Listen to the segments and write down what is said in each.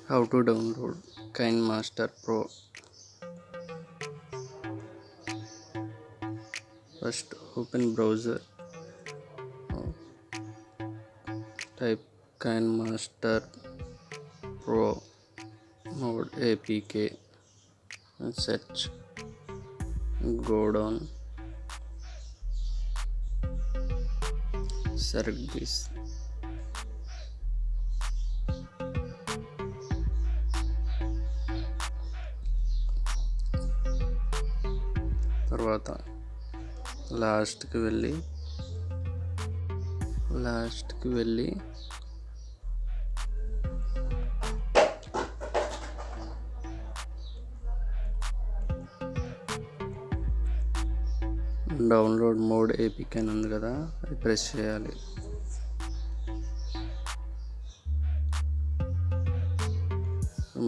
How to download KineMaster Pro. First open browser, type KineMaster Pro node APK and search. Go down, select this. తర్వాత లాస్ట్కి వెళ్ళి download mode APK అని ఉంది కదా, అది press చేయాలి.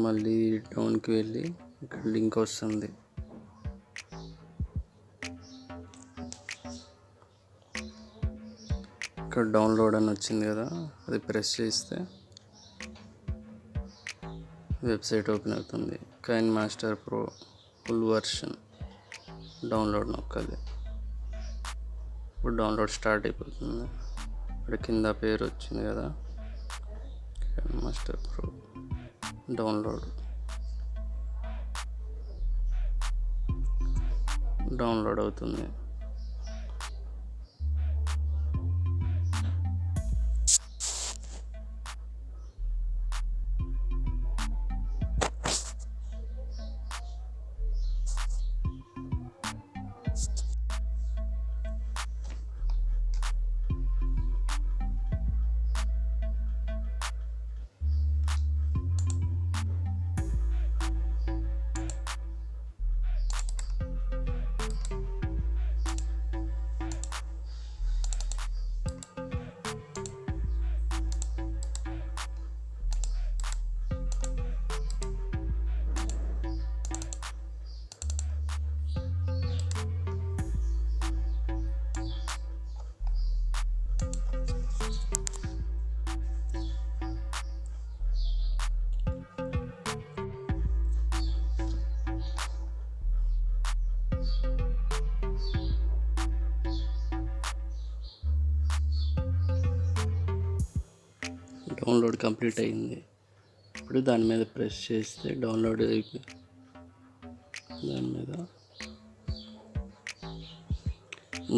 మళ్ళీ డౌన్కి వెళ్ళి ఇక్కడ లింక్ వస్తుంది. ఇక్కడ డౌన్లోడ్ అని వచ్చింది కదా, అది ప్రెస్ చేస్తే వెబ్సైట్ ఓపెన్ అవుతుంది. KineMaster Pro full version download నొక్కాలి. ఇప్పుడు డౌన్లోడ్ స్టార్ట్ అయిపోతుంది. ఇక్కడ కింద పేరు వచ్చింది కదా, KineMaster Pro డౌన్లోడ్ అవుతుంది. డౌన్లోడ్ కంప్లీట్ అయింది. ఇప్పుడు దాని మీద ప్రెస్ చేస్తే డౌన్లోడ్ అయిపోయింది. దాని మీద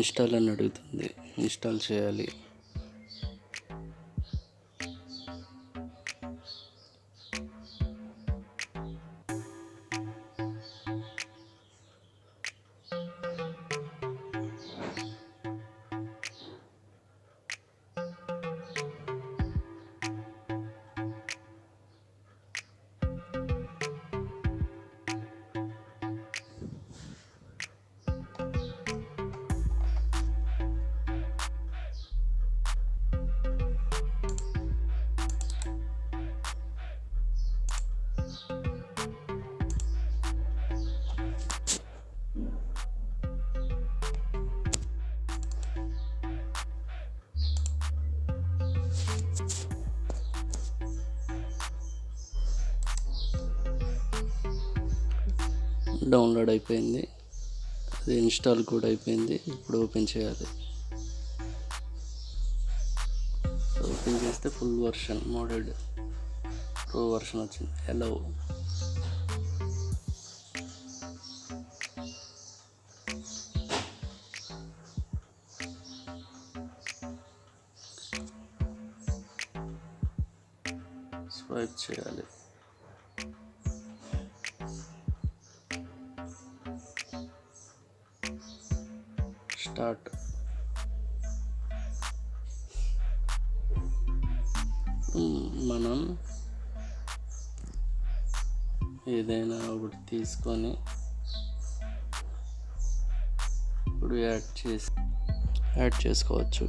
ఇన్స్టాల్ అని అడుగుతుంది, ఇన్స్టాల్ చేయాలి. డౌన్లోడ్ అయిపోయింది, అది ఇన్స్టాల్ కూడా అయిపోయింది. ఇప్పుడు ఓపెన్ చేయాలి. ఓపెన్ చేస్తే ఫుల్ వర్షన్ మోడెడ్ ప్రో వర్షన్ వచ్చింది. హలో స్వైప్ చేయాలి. స్టార్ట్. మనం ఏదైనా ఒకటి తీసుకొని ఇప్పుడు యాడ్ చేసుకోవచ్చు.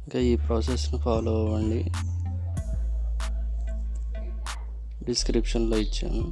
ఇంకా ఈ ప్రాసెస్ని ఫాలో అవ్వండి, డిస్క్రిప్షన్లో ఇచ్చాను.